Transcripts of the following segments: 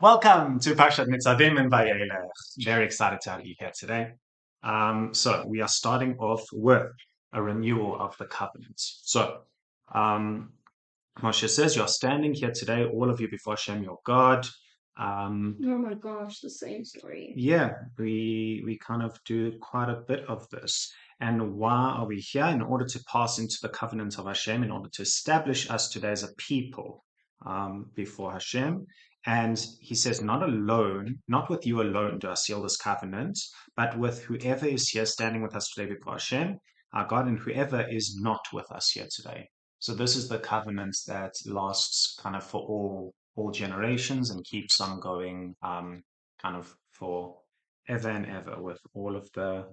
Welcome to Parsha Nitzavim+Vayeilech. Very excited to have you here today. So we are starting off with a renewal of the covenant. So Moshe says, "You're standing here today, all of you, before Hashem, your God." Oh my gosh, the same story. Yeah, we kind of do quite a bit of this. And why are we here? In order to pass into the covenant of Hashem, in order to establish us today as a people before Hashem. And he says, not alone, not with you alone do I seal this covenant, but with whoever is here standing with us today before Hashem, our God, and whoever is not with us here today. So this is the covenant that lasts kind of for all generations and keeps on going kind of for ever and ever with all of the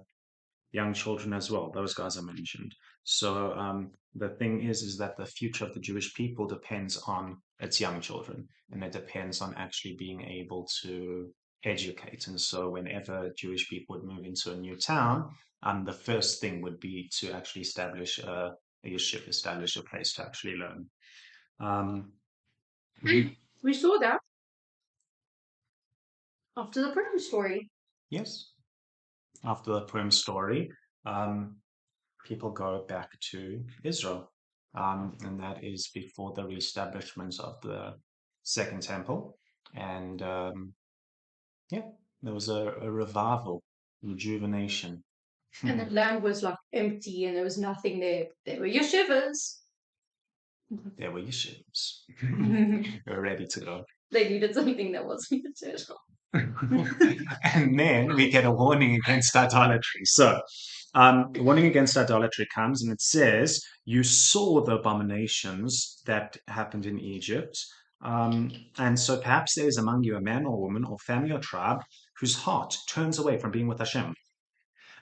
young children as well. Those guys are mentioned. So the thing is that the future of the Jewish people depends on its young children, and it depends on actually being able to educate. And so whenever Jewish people would move into a new town, the first thing would be to actually establish a yeshiva, establish a place to actually learn. We saw that after the Purim story. Yes. After the Purim story, people go back to Israel. And that is before the reestablishment of the Second Temple. And yeah, there was a revival, rejuvenation. And the land was like empty and there was nothing there. There were yeshivas. There were yeshivas. They were ready to go. They needed something that wasn't yeshiva. And then we get a warning against idolatry. So, the warning against idolatry comes and it says, "You saw the abominations that happened in Egypt. And so perhaps there is among you a man or woman or family or tribe whose heart turns away from being with Hashem,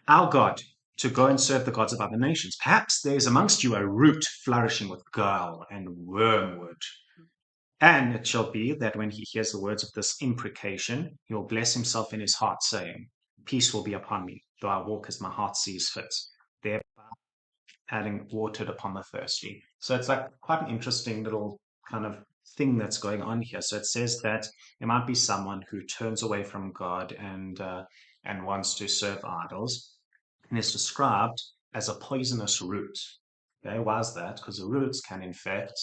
our God, to go and serve the gods of other nations. Perhaps there is amongst you a root flourishing with gall and wormwood. And it shall be that when he hears the words of this imprecation, he will bless himself in his heart, saying, Peace will be upon me, though I walk as my heart sees fit, thereby adding watered upon the thirsty." So it's like quite an interesting little kind of thing that's going on here. So it says that there might be someone who turns away from God and wants to serve idols, and is described as a poisonous root. Okay, why is that? Because the roots can infect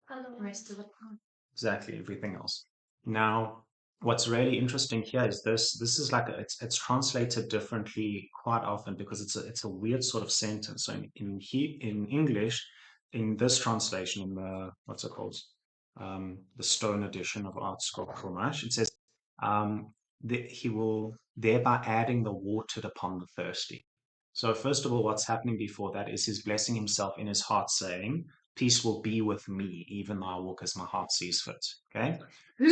the rest of the plant. Exactly everything else. Now, what's really interesting here is this is like it's translated differently quite often because it's a weird sort of sentence. So in English, in this translation, in the what's it called, the Stone edition of Art Scroll Chumash, it says that he will thereby adding the watered upon the thirsty. So first of all, what's happening before that is he's blessing himself in his heart, saying, "Peace will be with me, even though I walk as my heart sees fit." Okay? Who's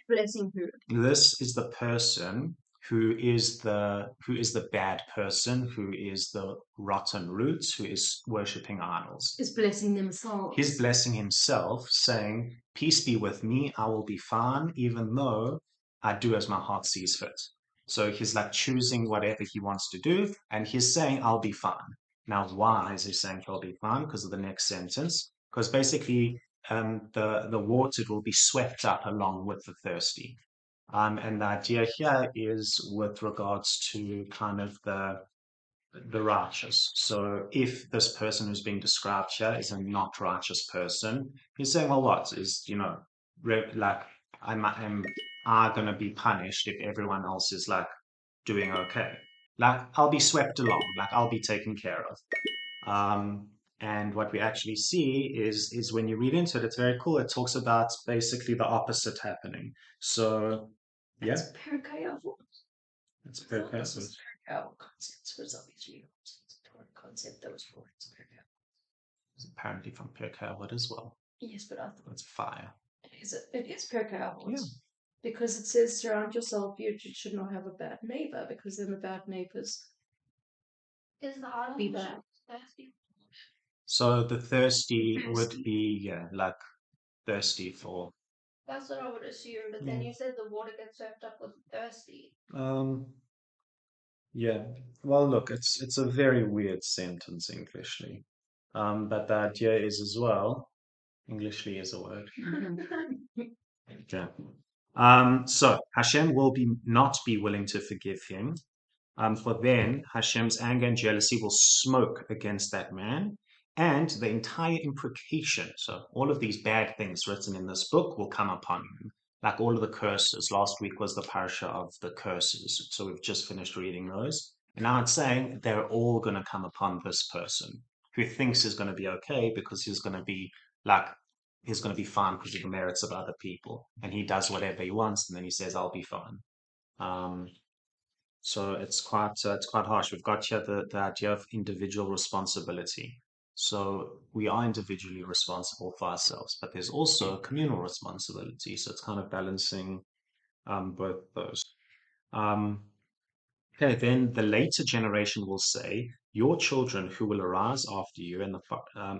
blessing who? This is the person who is the bad person, who is the rotten roots, who is worshipping idols. Is blessing themselves. He's blessing himself, saying, "Peace be with me, I will be fine, even though I do as my heart sees fit." So he's like choosing whatever he wants to do, and he's saying, "I'll be fine." Now, why is he saying he'll be fine? Because of the next sentence. Because basically, the watered will be swept up along with the thirsty. And the idea here is with regards to kind of the righteous. So if this person who's being described here is a not righteous person, he's saying, well, what is, like, am I going to be punished if everyone else is like doing okay? Like, I'll be swept along, like, I'll be taken care of. And what we actually see is when you read into it, it's very cool. It talks about basically the opposite happening. So, yeah. It's Perkayavot. It's Perkayavot. Concepts for zombies. Torah concept that was for it's Perkayavot. It's apparently from Perkayavot as well. Yes, but I thought it's fire. It is Perkayavot. Yeah. Because it says surround yourself, you should not have a bad neighbor, because then the bad neighbors is the idol be bad. thirsty. So the thirsty would be like thirsty for. That's what I would assume, but then you said the water gets swept up with thirsty. Yeah. Well, look, it's a very weird sentence Englishly. But the idea is as well, Englishly is a word. Yeah. So Hashem will not be willing to forgive him. For then Hashem's anger and jealousy will smoke against that man, and the entire imprecation, so all of these bad things written in this book will come upon him. Like all of the curses. Last week was the Parsha of the curses. So we've just finished reading those. And now it's saying they're all going to come upon this person who thinks is going to be okay because he's going to be like, he's going to be fine because of the merits of other people. And he does whatever he wants and then he says, I'll be fine. So it's quite harsh. We've got here the idea of individual responsibility. So we are individually responsible for ourselves, but there's also communal responsibility. So it's kind of balancing both those. Okay, then the later generation will say, your children who will arise after you, and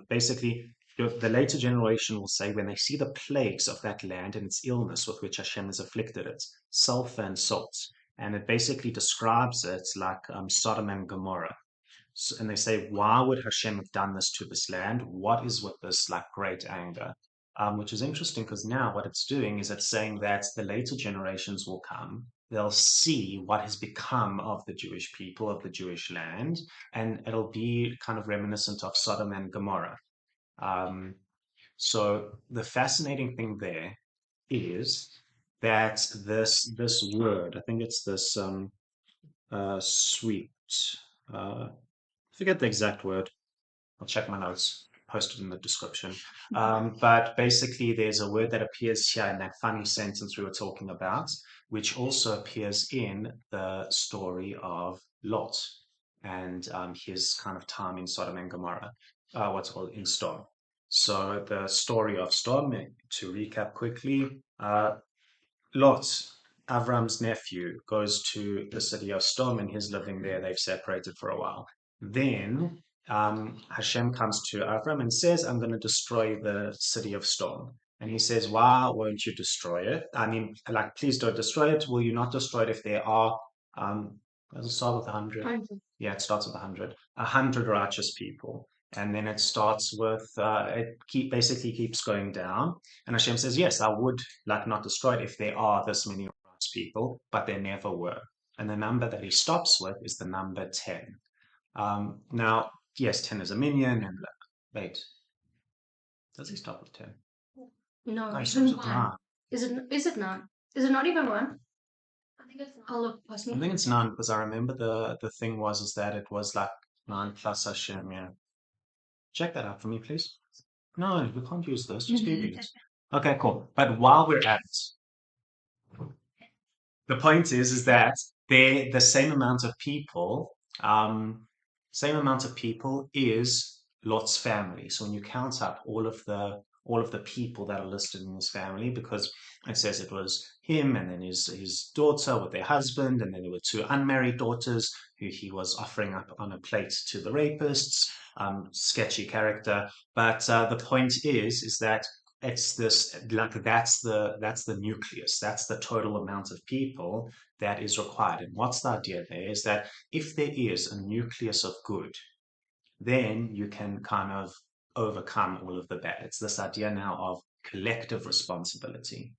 basically the later generation will say, when they see the plagues of that land and its illness with which Hashem has afflicted it, sulfur and salt, and it basically describes it like Sodom and Gomorrah. So, and they say, why would Hashem have done this to this land? What is with this like great anger? Which is interesting because now what it's doing is it's saying that the later generations will come. They'll see what has become of the Jewish people, of the Jewish land, and it'll be kind of reminiscent of Sodom and Gomorrah. So the fascinating thing there is that this word, I think it's this sweet. Forget the exact word. I'll check my notes, post it in the description. But basically, there's a word that appears here in that funny sentence we were talking about, which also appears in the story of Lot and his kind of time in Sodom and Gomorrah, what's called in Sodom. So the story of Sodom, to recap quickly, Lot, Avram's nephew, goes to the city of Sodom and he's living there. They've separated for a while. Then Hashem comes to Avram and says, I'm going to destroy the city of Sodom. And he says, why won't you destroy it? I mean, like, please don't destroy it. Will you not destroy it if there are, does it start with 100? Yeah, it starts with 100. 100 righteous people. And then it starts with, basically keeps going down. And Hashem says, yes, I would like not destroy it if there are this many righteous people, but there never were. And the number that he stops with is the number 10. Now, yes, 10 is a minion, and wait, does he stop with 10? No, he even stops with 9. Is it 9? Is it not even 1? I think it's I'll look past I me. think it's 9 because I remember the thing is that it was like 9 plus Hashem, yeah. Check that out for me, please. No, we can't use this, just Google it. Okay, cool. But while we're at it, the point is that the same amount of people, is Lot's family. So when you count up all of the people that are listed in his family, because it says it was him and then his daughter with their husband, and then there were 2 unmarried daughters who he was offering up on a plate to the rapists. Sketchy character, but the point is that it's this, like, that's the nucleus, that's the total amount of people that is required. And what's the idea there is that if there is a nucleus of good, then you can kind of overcome all of the bad. It's this idea now of collective responsibility.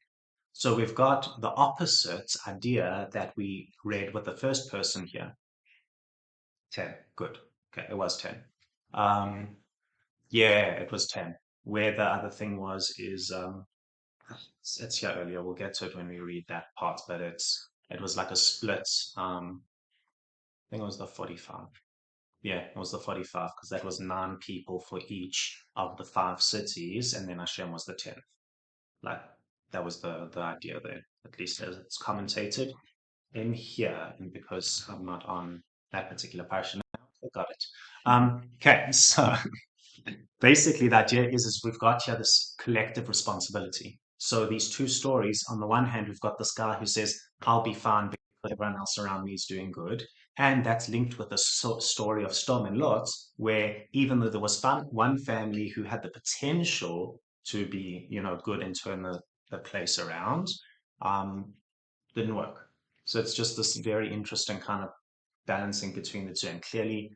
So we've got the opposite idea that we read with the first person here. 10, good. Okay, it was 10. Yeah, it was 10. Where the other thing is it's here earlier. We'll get to it when we read that part, but it was like a split. I think it was the 45. Yeah, it was the 45 because that was 9 people for each of the 5 cities, and then Hashem was the 10th. Like, that was the idea there, at least as it's commentated in here. And because I'm not on that particular Parsha now, I got it. Okay, so basically the idea is we've got here this collective responsibility. So these 2 stories, on the one hand, we've got this guy who says, I'll be fine because everyone else around me is doing good. And that's linked with the story of Sodom and Lot, where even though there was one family who had the potential to be, good and turn the place around, didn't work. So it's just this very interesting kind of balancing between the 2. And clearly,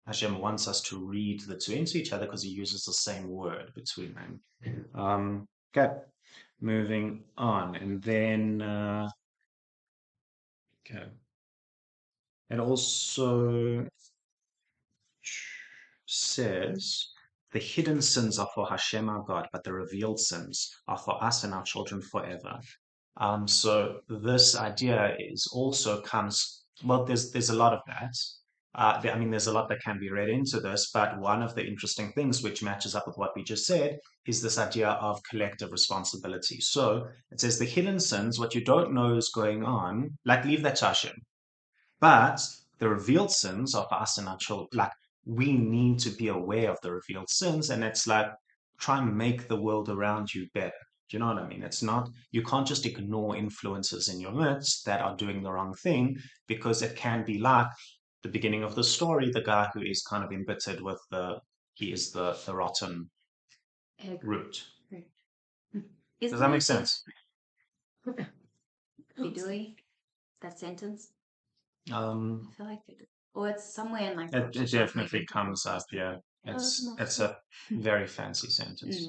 Hashem wants us to read the 2 into each other because he uses the same word between them. Okay. moving on. And then, okay. It also says the hidden sins are for Hashem our God, but the revealed sins are for us and our children forever. So this idea is also comes, well, there's a lot of that. I mean, there's a lot that can be read into this, but one of the interesting things which matches up with what we just said is this idea of collective responsibility. So it says the hidden sins, what you don't know is going on, like leave that to Hashem. But the revealed sins of us and our children, like we need to be aware of the revealed sins, and it's like try and make the world around you better. Do you know what I mean? It's not, you can't just ignore influences in your midst that are doing the wrong thing, because it can be like the beginning of the story, the guy who is kind of embittered with he is the rotten Egg. root. Right. Does that make sense? Bidui, that sentence? I Um, feel like it. Or it's somewhere in like. it definitely comes up, yeah. Oh, It's a very fancy sentence.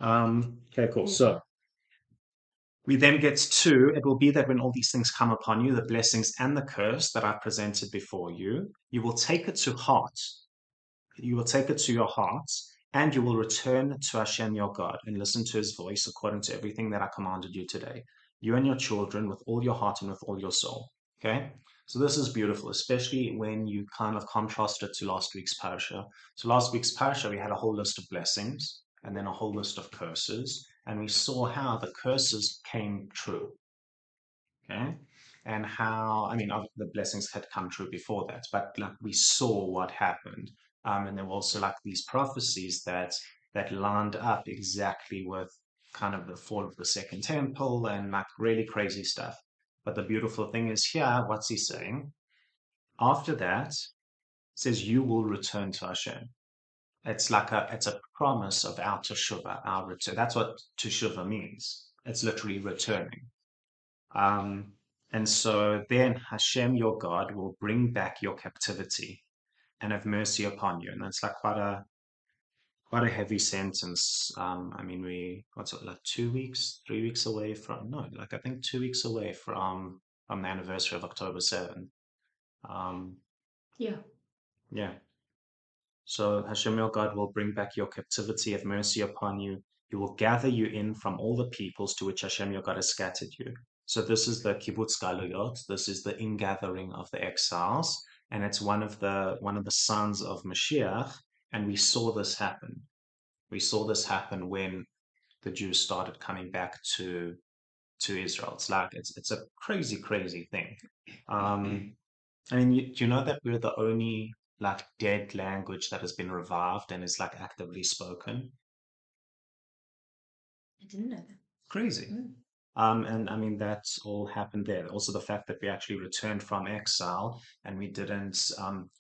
Mm. Okay, cool. So we then get to, it will be that when all these things come upon you, the blessings and the curse that I've presented before you, you will take it to heart. You will take it to your heart, and you will return to Hashem your God and listen to his voice according to everything that I commanded you today, you and your children, with all your heart and with all your soul. Okay? So this is beautiful, especially when you kind of contrast it to last week's Parsha. So last week's Parsha, we had a whole list of blessings and then a whole list of curses, and we saw how the curses came true. Okay? And how, I mean, the blessings had come true before that, but like we saw what happened. And there were also like these prophecies that lined up exactly with kind of the fall of the second temple and like really crazy stuff. But the beautiful thing is here, what's he saying? After that, it says you will return to Hashem. It's a promise of our teshuvah, our return. That's what teshuvah means. It's literally returning. And so then Hashem, your God, will bring back your captivity and have mercy upon you. And that's like quite a heavy sentence. I mean, what's it, like 2 weeks, 3 weeks away from, no, like I think 2 weeks away from the anniversary of October 7th. Yeah. Yeah. So Hashem, your God, will bring back your captivity, have mercy upon you. He will gather you in from all the peoples to which Hashem, your God, has scattered you. So this is the kibbutz galuyot. This is the ingathering of the exiles, and it's one of the sons of Mashiach. And we saw this happen. We saw this happen when the Jews started coming back to Israel. It's like it's a crazy, crazy thing. I mean, do you know that we're the only like dead language that has been revived and is like actively spoken? I didn't know that. Crazy. Mm. And I mean, that's all happened there. Also, the fact that we actually returned from exile and we didn't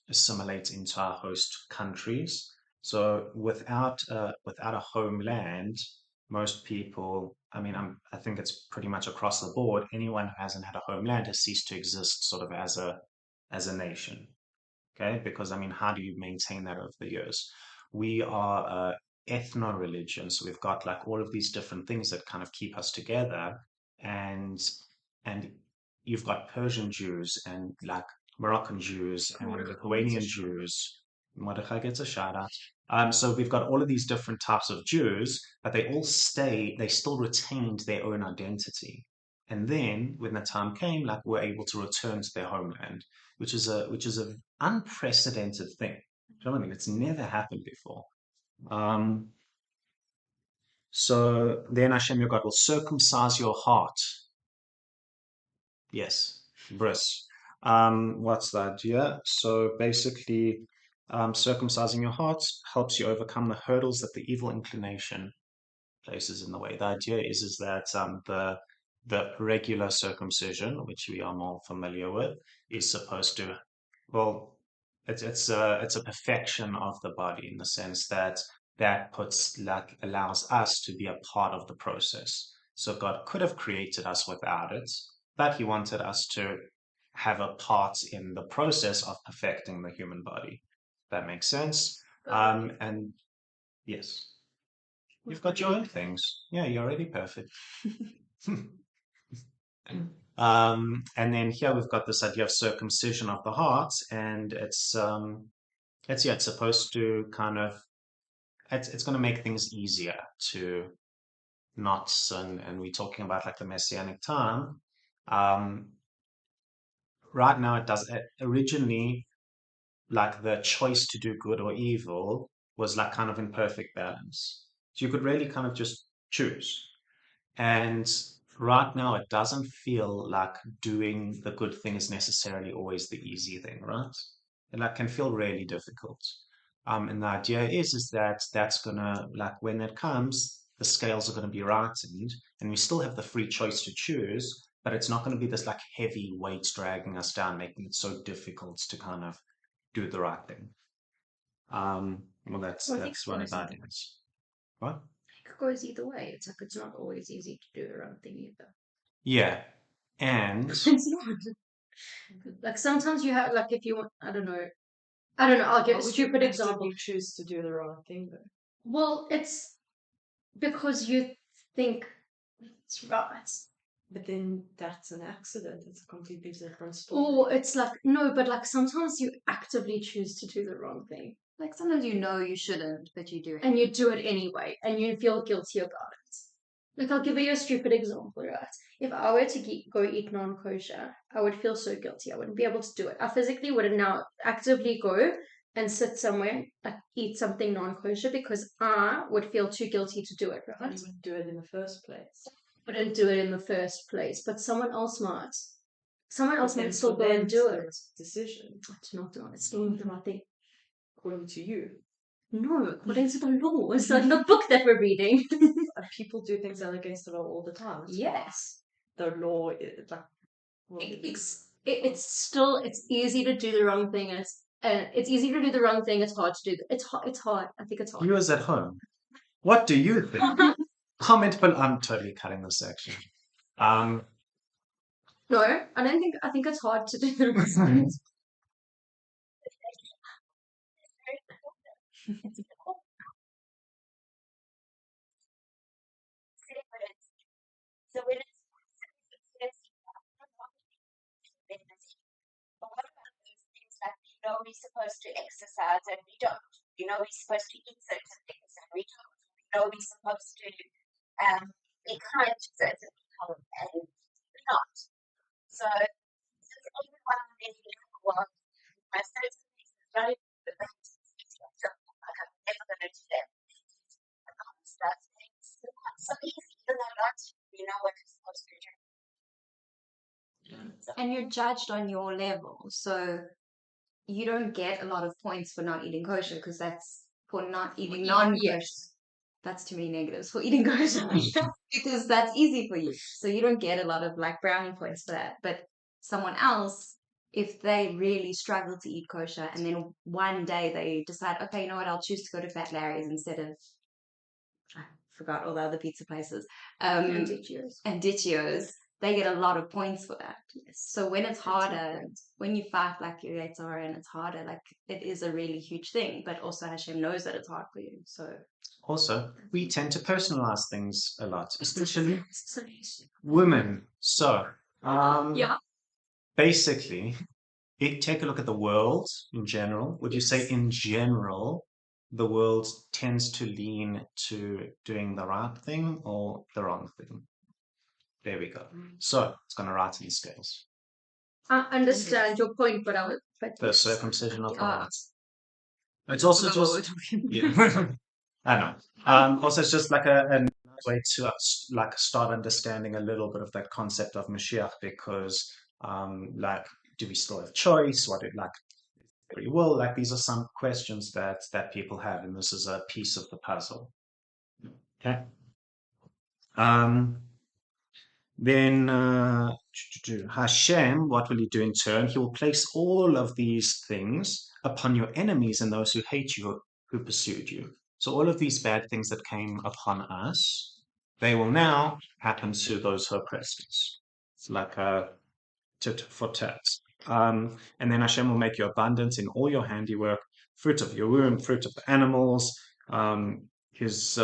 assimilate into our host countries. So without a homeland, most people, I mean, I think it's pretty much across the board. Anyone who hasn't had a homeland has ceased to exist, sort of as a nation. Okay, because I mean, how do you maintain that over the years? We are ethno-religion, so we've got like all of these different things that kind of keep us together, and and you've got Persian Jews and like Moroccan Jews and Lithuanian Jews. Mordechai gets a shout out. So we've got all of these different types of Jews, but they still retained their own identity. And then when the time came, like we're able to return to their homeland, which is a unprecedented thing. Do you know what I mean? It's never happened before. Um, so then Hashem your God will circumcise your heart. Yes, bris. What's that? Yeah. So basically, circumcising your heart helps you overcome the hurdles that the evil inclination places in the way. The idea is that the regular circumcision, which we are more familiar with, is supposed to, well, it's a perfection of the body in the sense that allows us to be a part of the process. So God could have created us without it, but He wanted us to have a part in the process of perfecting the human body. That makes sense. And yes. You've got your own things. Yeah, you're already perfect. And then here we've got this idea of circumcision of the heart, and it's supposed to kind of it's going to make things easier to not sin, and we're talking about like the messianic time. Right now, it does originally like the choice to do good or evil was like kind of in perfect balance. So you could really kind of just choose. And right now, it doesn't feel like doing the good thing is necessarily always the easy thing, right? It like can feel really difficult. And the idea is that that's gonna like when that comes, the scales are gonna be rightened, and we still have the free choice to choose, but it's not gonna be this like heavy weight dragging us down, making it so difficult to kind of do the right thing. Well, that's Well, I think one it of the goes ideas. What? It goes either way. It's like it's not always easy to do the wrong thing either. Yeah, and It's not. Like sometimes you have like if you want, I don't know. I'll give a stupid example. You choose to do the wrong thing, though. Well, it's because you think it's right. But then that's an accident. It's a completely different story. Or it's like, no, but like sometimes you actively choose to do the wrong thing. Like sometimes you know you shouldn't, but you do it. And you do it anyway, and you feel guilty about it. Like, I'll give you a stupid example, right? If I were to go eat non-kosher, I would feel so guilty. I wouldn't be able to do it. I physically wouldn't now actively go and sit somewhere, like, eat something non-kosher because I would feel too guilty to do it, right? You wouldn't do it in the first place. Wouldn't do it in the first place, but someone else might. Someone else But might then still for go them, and do it's it. their decision, It's not the right. It's still not the right thing. according to you. No, according to the law. It's like the book that we're reading. And people do things that are against the law all the time. That's Yes. why the law is like. Well, It's easy to do the wrong thing, and it's easy to do the wrong thing. It's hard to do. It's hard. I think it's hard. viewers at home, what do you think? Comment below. I'm totally cutting this section. No, I don't think. I think it's hard to do the wrong thing. So when it's but what about those things that we know we're supposed to exercise and we don't? You know we're supposed to eat certain things and we don't. We know we're supposed to be kind to certain people and we're not. So since everyone in this little world has certain things that don't relate to like I'm never gonna do them. It's so easy, even though not you know what you're supposed to do. And you're judged on your level. So you don't get a lot of points for not eating kosher because that's for not eating non-kosher. Yes. That's too many negatives for eating kosher because that's easy for you. So you don't get a lot of like brownie points for that. But someone else, if they really struggle to eat kosher and then one day they decide, okay, you know what, I'll choose to go to Fat Larry's instead of, I forgot all the other pizza places, And Dicio's. and Dicio's, they get a lot of points for that. So when it's harder, when you fight like your Torah and it's harder, like it is a really huge thing. But also Hashem knows that it's hard for you. So Also, we tend to personalize things a lot, especially women. So, Yeah. basically, take a look at the world in general. Would you say in general, the world tends to lean to doing the right thing or the wrong thing? There we go. So it's going to right in the scales. I understand your point, but The circumcision of the Yeah. heart. It's also just yeah. I know. Also, it's just like a way to like start understanding a little bit of that concept of Mashiach, because like, do we still have choice? What it like free will? Like, these are some questions that people have, and this is a piece of the puzzle. Okay. Then Hashem, what will he do in turn? He will place all of these things upon your enemies and those who hate you, who pursued you. So all of these bad things that came upon us, they will now happen to those who oppressed us. It's like a tit for tat. And then Hashem will make you abundant in all your handiwork, fruit of your womb, fruit of the animals, his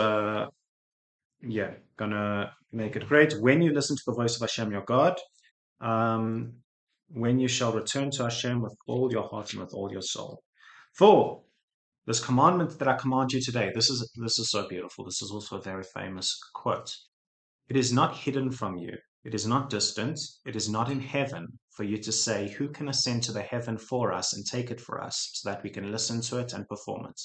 yeah, gonna make it great. When you listen to the voice of Hashem, your God, um, when you shall return to Hashem with all your heart and with all your soul. For this commandment that I command you today, this is so beautiful. This is also a very famous quote. It is not hidden from you. It is not distant. It is not in heaven for you to say, who can ascend to the heaven for us and take it for us so that we can listen to it and perform it?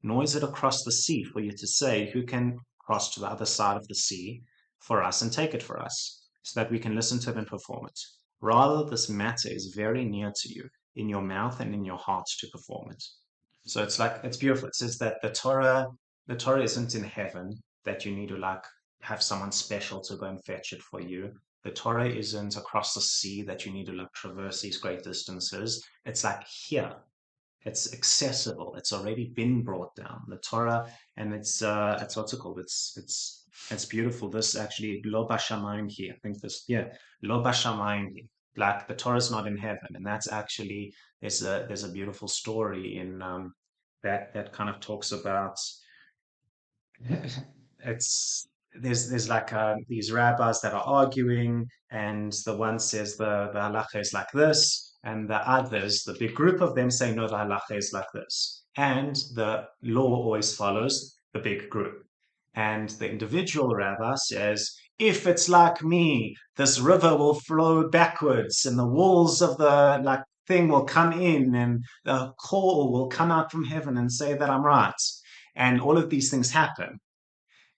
Nor is it across the sea for you to say, who can cross to the other side of the sea for us and take it for us so that we can listen to it and perform it. Rather, this matter is very near to you, in your mouth and in your heart to perform it. So it's beautiful. It says that the Torah isn't in heaven, that you need to have someone special to go and fetch it for you. The Torah isn't across the sea that you need to traverse these great distances. It's here. It's accessible. It's already been brought down. The Torah, and it's what's it called? It's beautiful. This actually lo bashamayim hi. I think lo bashamayim hi. The Torah's not in heaven, and that's actually there's a beautiful story in that kind of talks about it's there's these rabbis that are arguing, and the one says the halacha is like this, and the others, the big group of them, say no, the halacha is like this, and the law always follows the big group. And the individual rabbi says, if it's like me, this river will flow backwards, and the walls of the thing will come in, and the call will come out from heaven and say that I'm right. And all of these things happen.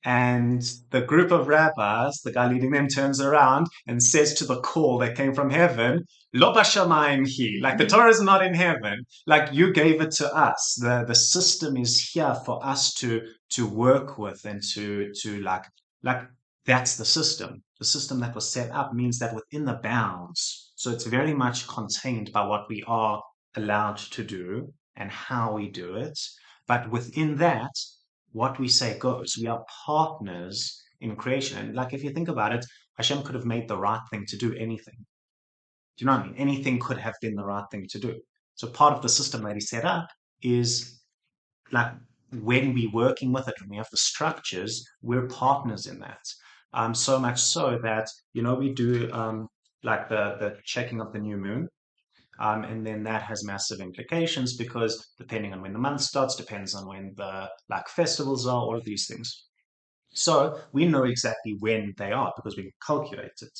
And the group of rabbis, the guy leading them, turns around and says to the call that came from heaven, Lo bashamayim hi. The Torah is not in heaven. You gave it to us. The system is here for us to work with and to that's the system. The system that was set up means that within the bounds. So it's very much contained by what we are allowed to do and how we do it. But within that, what we say goes. We are partners in creation. And if you think about it, Hashem could have made the right thing to do anything. Do you know what I mean? Anything could have been the right thing to do. So part of the system that he set up is when we're working with it, when we have the structures, we're partners in that. So much so that, we do the checking of the new moon. And then that has massive implications because depending on when the month starts, depends on when the festivals are, all of these things. So we know exactly when they are because we can calculate it.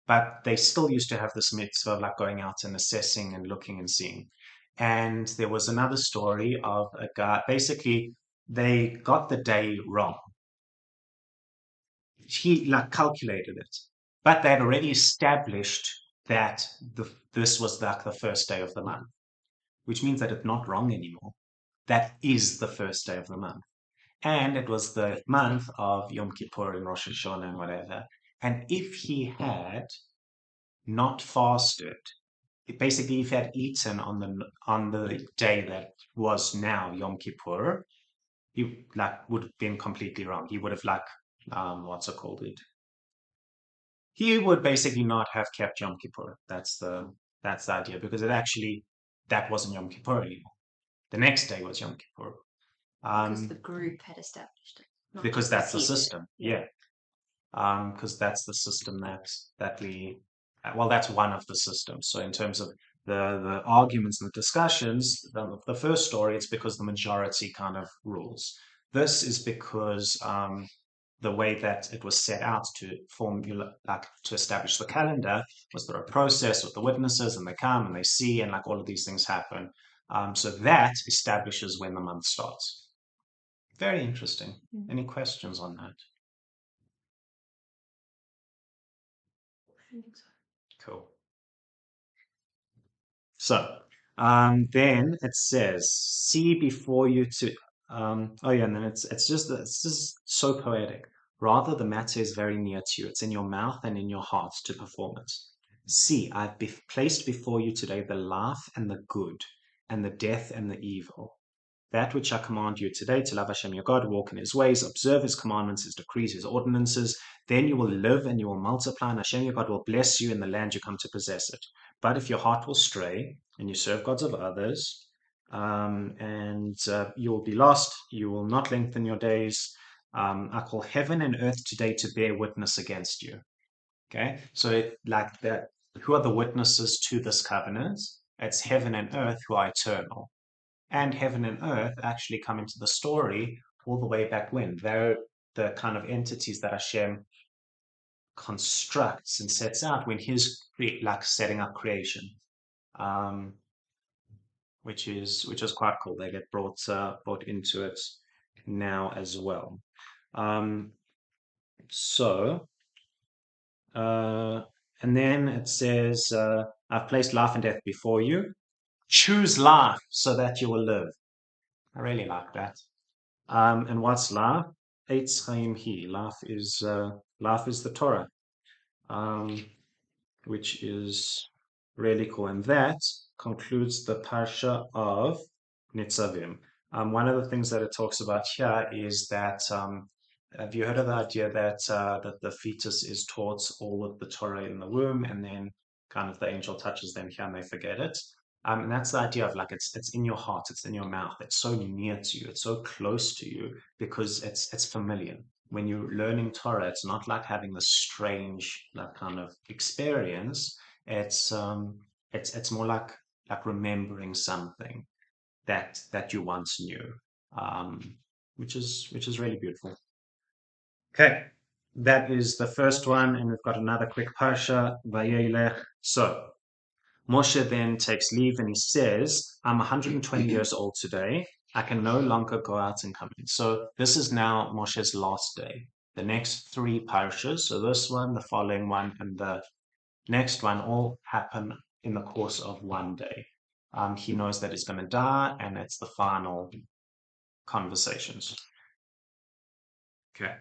But they still used to have this mitzvah of going out and assessing and looking and seeing. And there was another story of a guy, basically they got the day wrong. He calculated it, but they had already established that this was the first day of the month, which means that it's not wrong anymore. That is the first day of the month. And it was the month of Yom Kippur and Rosh Hashanah and whatever. And if he had not fasted, basically if he had eaten on the day that was now Yom Kippur, he would have been completely wrong. He would have what's it called? He would basically not have kept Yom Kippur. That's the idea, because that wasn't Yom Kippur anymore. The next day was Yom Kippur. Because the group had established it. Because that's the system. Yeah. Because that's the system that's one of the systems. So in terms of the arguments and the discussions, the first story, it's because the majority kind of rules. This is because the way that it was set out to to establish the calendar was through a process with the witnesses, and they come and they see, and all of these things happen. So that establishes when the month starts. Very interesting. Any questions on that? Cool. So then it says, "See before you to." And then it's just so poetic. Rather, the matter is very near to you. It's in your mouth and in your heart to perform it. See, I've placed before you today the life and the good, and the death and the evil. That which I command you today, to love Hashem your God, walk in his ways, observe his commandments, his decrees, his ordinances. Then you will live and you will multiply, and Hashem your God will bless you in the land you come to possess it. But if your heart will stray, and you serve gods of others, and you will be lost, you will not lengthen your days, I call heaven and earth today to bear witness against you. Okay, so like that, who are the witnesses to this covenant? It's heaven and earth who are eternal. And heaven and earth actually come into the story all the way back when. They're the kind of entities that Hashem constructs and sets out when he's like setting up creation, um, which is quite cool. They get brought into it now as well. So and then it says, I've placed life and death before you. Choose life so that you will live. I really like that. And what's life? Eitz Chaim Hi. Life is the Torah, which is really cool. And that concludes the Parsha of Nitzavim. One of the things that it talks about here is that have you heard of the idea that that the fetus is taught all of the Torah in the womb, and then kind of the angel touches them here and they forget it? And that's the idea of like it's in your heart, it's in your mouth, it's so near to you, it's so close to you because it's familiar. When you're learning Torah, it's not like having this strange like kind of experience. It's more like remembering something that you once knew, which is really beautiful. Okay, that is the first one, and we've got another quick Parsha, Vayeleich. So Moshe then takes leave and he says, I'm 120 years old today. I can no longer go out and come in. So this is now Moshe's last day. The next three parshas, so this one, the following one, and the next one all happen in the course of one day. He knows that he's going to die, and it's the final conversations. Okay.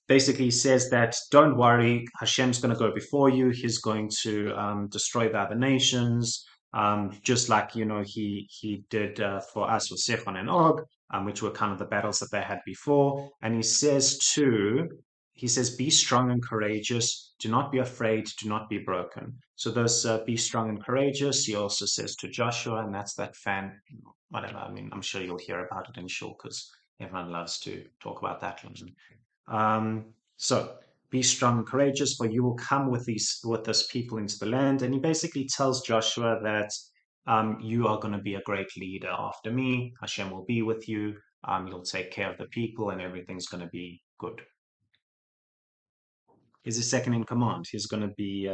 Basically, he says that don't worry, Hashem's going to go before you. He's going to destroy the other nations, just like he did for us with Sihon and Og, which were kind of the battles that they had before. And he says, be strong and courageous. Do not be afraid. Do not be broken. So this be strong and courageous, he also says to Joshua, and that's that whatever. I mean, I'm sure you'll hear about it in shul because everyone loves to talk about that one. So be strong and courageous, for you will come with this people into the land. And he basically tells Joshua that you are going to be a great leader after me. Hashem will be with you. You'll take care of the people, and everything's going to be good. He's his second in command. He's going to be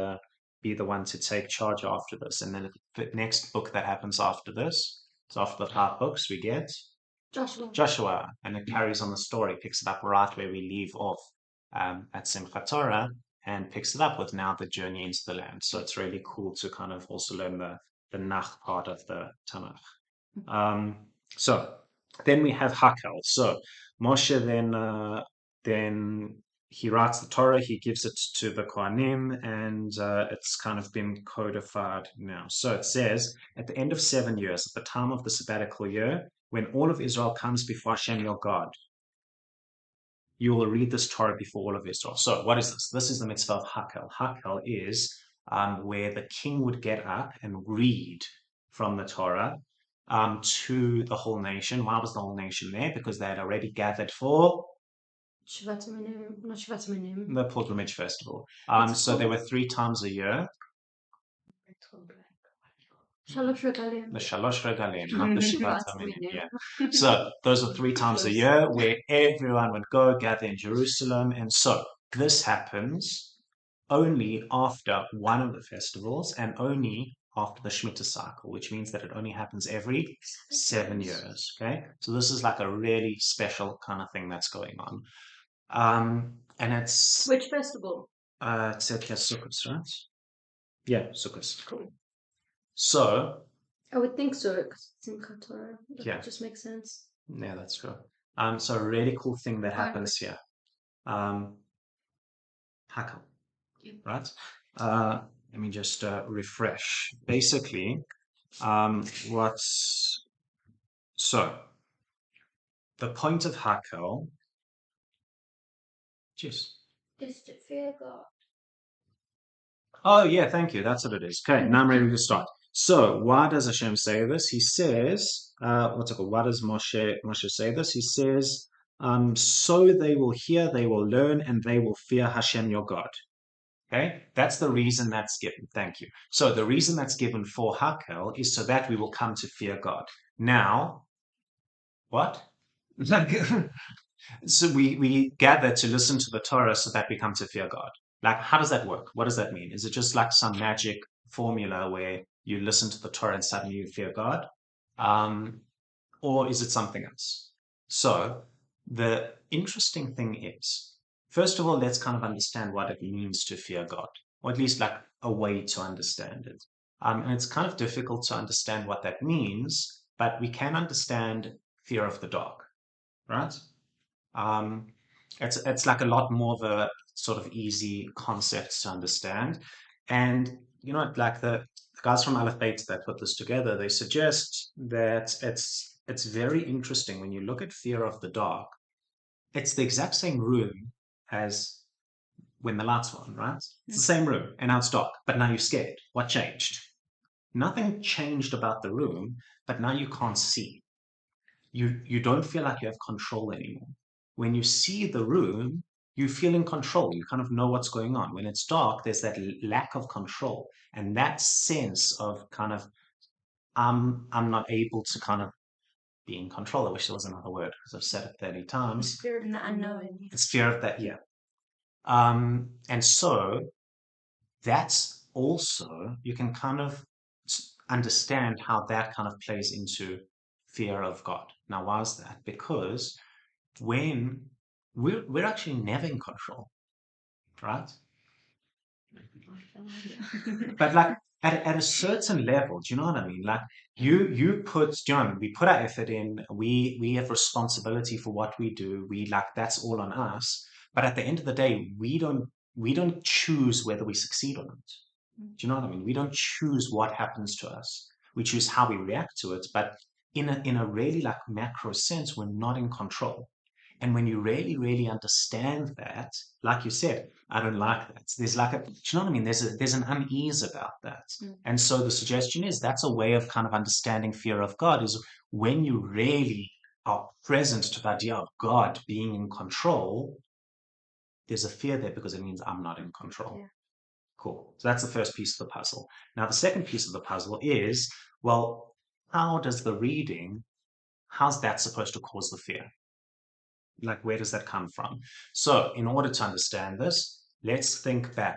the one to take charge after this. And then the next book that happens after this, so after the 5 books, we get Joshua, and it carries on the story, picks it up right where we leave off at Simchat Torah, and picks it up with now the journey into the land. So it's really cool to kind of also learn the Nach part of the Tanakh. So then we have Hakel. So Moshe then he writes the Torah, he gives it to the Kohanim, and it's kind of been codified now. So it says, at the end of 7 years, at the time of the sabbatical year, when all of Israel comes before Hashem your God, you will read this Torah before all of Israel. So what is this? This is the mitzvah of Hakel. Hakel is where the king would get up and read from the Torah to the whole nation. Why was the whole nation there? Because they had already gathered for the pilgrimage festival. So there were 3 times a year. The Shalosh Regalim, not the Shivat HaMinim. Yeah. So those are 3 times a year where everyone would go gather in Jerusalem. And so this happens only after one of the festivals and only after the Shemitah cycle, which means that it only happens every 7 years. Okay. So this is like a really special kind of thing that's going on. And it's Which festival? It said here Sukkot, right? Yeah, Sukkot. Cool. So I would think so, because it's in Qatar. Yeah. It just makes sense. Yeah, that's true. So a really cool thing that happens here. Hakel, right? Let me just refresh. Basically, the point of Hakel, Is to fear God. Oh, yeah, thank you. That's what it is. Okay, now I'm ready to start. So, why does Hashem say this? He says, what's it called? Why does Moshe say this? He says, So they will hear, they will learn, and they will fear Hashem your God. Okay, that's the reason that's given. Thank you. So the reason that's given for Hakel is so that we will come to fear God. Now, what? So we gather to listen to the Torah so that we come to fear God. Like, how does that work? What does that mean? Is it just like some magic formula where you listen to the Torah and suddenly you fear God? Or is it something else? So the interesting thing is, first of all, let's kind of understand what it means to fear God, or at least like a way to understand it. And it's kind of difficult to understand what that means, but we can understand fear of the dark, right? It's like a lot more of a sort of easy concept to understand. And like the guys from Aleph Beit that put this together, they suggest that it's very interesting when you look at fear of the dark. It's the exact same room as when the lights were on, right? It's the same room, and now it's dark, but now you're scared. What changed? Nothing changed about the room, but now you can't see. You don't feel like you have control anymore. When you see the room, you feel in control. You kind of know what's going on. When it's dark, there's that lack of control, and that sense of kind of I'm not able to kind of be in control. I wish there was another word because I've said it 30 times. Fear of the unknown. It's fear of that, yeah. And so that's also, you can kind of understand how that kind of plays into fear of God. Now, why is that? Because when we're actually never in control, right? But like at a certain level, do you know what I mean? Like you put, do you know what I mean? We put our effort in, we have responsibility for what we do. We like that's all on us. But at the end of the day, we don't choose whether we succeed or not. Do you know what I mean? We don't choose what happens to us. We choose how we react to it. But in a really like macro sense, we're not in control. And when you really, really understand that, like you said, I don't like that. There's like do you know what I mean? There's an unease about that. And so the suggestion is that's a way of kind of understanding fear of God is when you really are present to the idea of God being in control, there's a fear there because it means I'm not in control. Yeah. Cool. So that's the first piece of the puzzle. Now, the second piece of the puzzle is, well, how's that supposed to cause the fear? Like, where does that come from? So, in order to understand this, let's think back.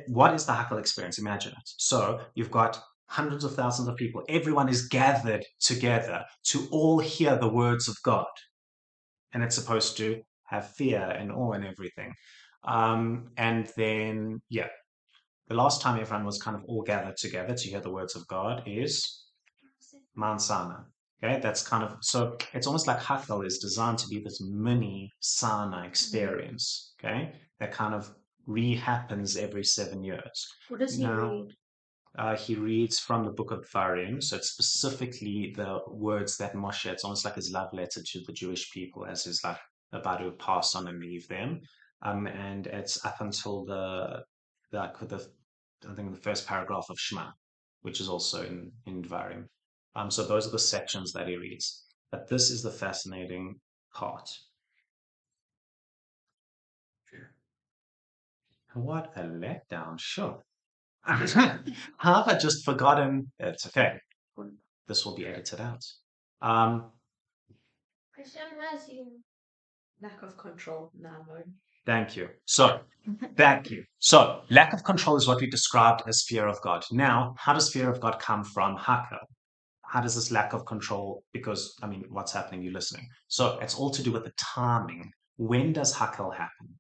What is the Hakel experience? Imagine it. So, you've got hundreds of thousands of people. Everyone is gathered together to all hear the words of God. And it's supposed to have fear and awe and everything. And then, yeah, the last time everyone was kind of all gathered together to hear the words of God is Mount Sinai. Okay, that's kind of, so it's almost like Hakel is designed to be this mini Sinai experience, okay, that kind of re-happens every 7 years. What does he read? He reads from the book of Varim, so it's specifically the words that Moshe, it's almost like his love letter to the Jewish people as he's like about to pass on and leave them. And it's up until I think the first paragraph of Shema, which is also in Dvarim. So those are the sections that he reads. But this is the fascinating part. What a letdown, sure. Have I just forgotten? It's okay. This will be edited out. Hashem has you. Lack of control. Thank you. So, thank you. So, lack of control is what we described as fear of God. Now, how does fear of God come from Hakel? How does this lack of control, because, I mean, what's happening? You're listening. So, it's all to do with the timing. When does Hakel happen?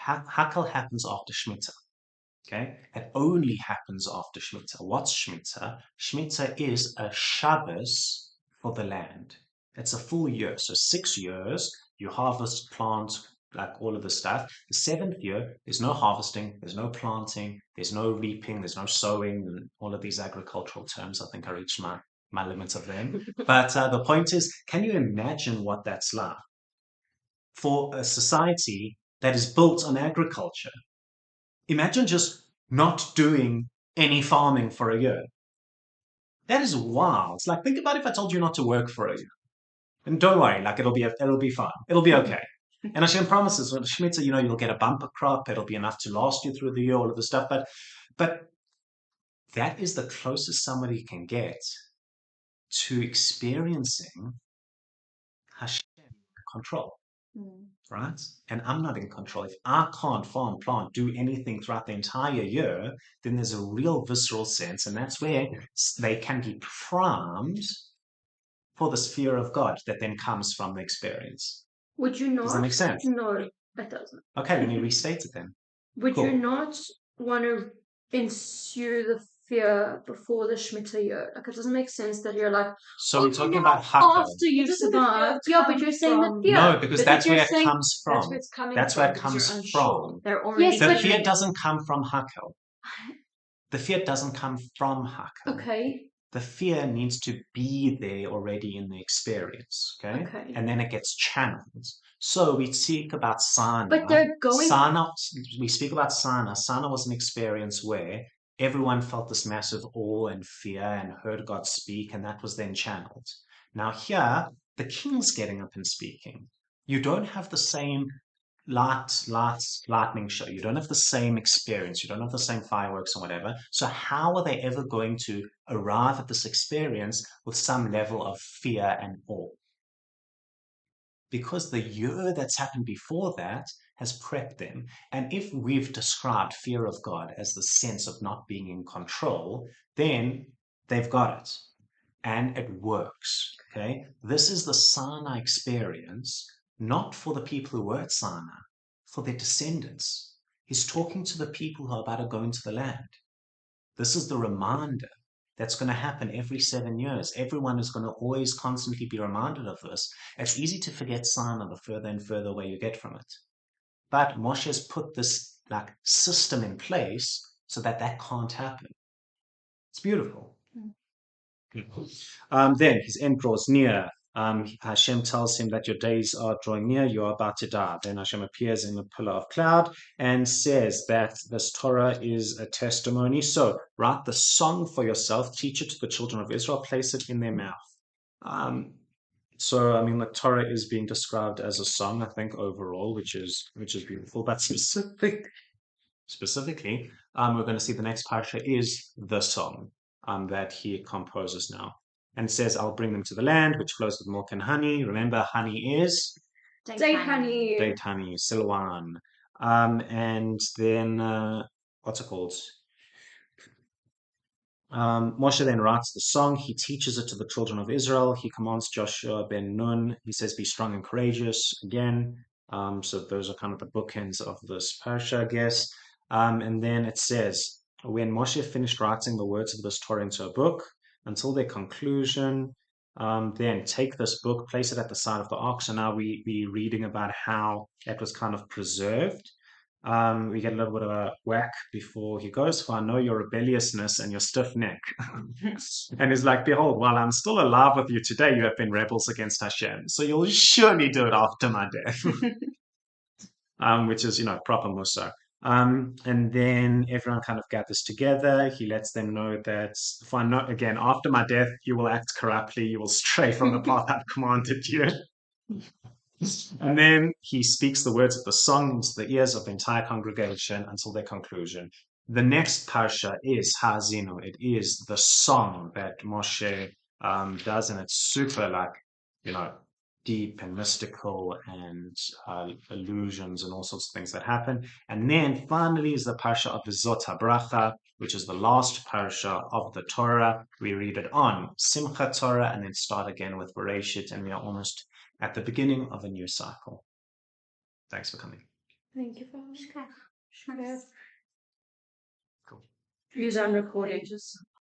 Hakel happens after Shemitah. Okay? It only happens after Shemitah. What's Shemitah? Shemitah is a Shabbos for the land. It's a full year. So 6 years, you harvest, plant, like all of the stuff. The 7th year, there's no harvesting, there's no planting, there's no reaping, there's no sowing, and all of these agricultural terms. I think I reached my limits of them. But the point is, can you imagine what that's like for a society that is built on agriculture? Imagine just not doing any farming for a year. That is wild. It's like, think about if I told you not to work for a year. And don't worry, like it'll be fine. It'll be okay. And Hashem promises, well, Shemitah, you'll get a bumper crop. It'll be enough to last you through the year, all of the stuff. But that is the closest somebody can get to experiencing Hashem control, right? And I'm not in control. If I can't farm, plant, do anything throughout the entire year, then there's a real visceral sense, and that's where they can be primed for this fear of God that then comes from the experience. Would you not? Does that make sense? No, it doesn't. Okay, let me restate it then. Would Cool. you not want to ensue the fear before the Shemitah year? Like, it doesn't make sense that you're like, So we're talking about Hakel. after you've survived. Yeah, but you're saying the fear. No, because But that's you're where it saying- comes from. That's where it's coming That's from. where it because you're comes unsure. from. They're already Yes, The but- fear doesn't come from Hakel. The fear doesn't come from Hakel. Okay. The fear needs to be there already in the experience, okay? Okay. And then it gets channeled. So we speak about Sana. But they're going. We speak about Sana. Sana was an experience where everyone felt this massive awe and fear and heard God speak, and that was then channeled. Now here, the king's getting up and speaking. You don't have the same lightning show. You don't have the same experience. You don't have the same fireworks or whatever. So how are they ever going to arrive at this experience with some level of fear and awe? Because the year that's happened before that has prepped them. And if we've described fear of God as the sense of not being in control, then they've got it. And it works. Okay? This is the Sinai experience, not for the people who were at Sinai, for their descendants. He's talking to the people who are about to go into the land. This is the reminder that's going to happen every 7 years. Everyone is going to always constantly be reminded of this. It's easy to forget Sinai the further and further away you get from it. But Moshe has put this system in place so that can't happen. It's beautiful. Then his end draws near. Hashem tells him that your days are drawing near, you are about to die. Then Hashem appears in a pillar of cloud and says that this Torah is a testimony. So write the song for yourself, teach it to the children of Israel, place it in their mouth. So the Torah is being described as a song, I think, overall, which is beautiful. But specifically, we're going to see the next Parsha is the song that he composes now. And it says, I'll bring them to the land, which flows with milk and honey. Remember, honey is? Date honey. Date honey, Silwan. And then, what's it called? Moshe then writes the song. He teaches it to the children of Israel. He commands Joshua ben Nun. He says, be strong and courageous again. So those are kind of the bookends of this Parsha, I guess. And then it says, when Moshe finished writing the words of this Torah into a book, until their conclusion, then take this book, place it at the side of the ark. So now we're reading about how that was kind of preserved. We get a little bit of a whack before he goes, for I know your rebelliousness and your stiff neck. And he's like, behold, while I'm still alive with you today, you have been rebels against Hashem. So you'll surely do it after my death. Which is, proper Musa. And then everyone kind of gathers together. He lets them know that if I know, again, after my death, you will act corruptly. You will stray from the path I've commanded you. And then he speaks the words of the song into the ears of the entire congregation until their conclusion. The next Parsha is Ha'azinu. It is the song that Moshe does, and it's super deep and mystical and allusions and all sorts of things that happen. And then finally is the Parsha of the Zot HaBracha, which is the last Parsha of the Torah. We read it on Simchat Torah and then start again with Bereshit, and we are almost at the beginning of a new cycle. Thanks for coming. Thank you for having me. Sure. Cool. Use on recording.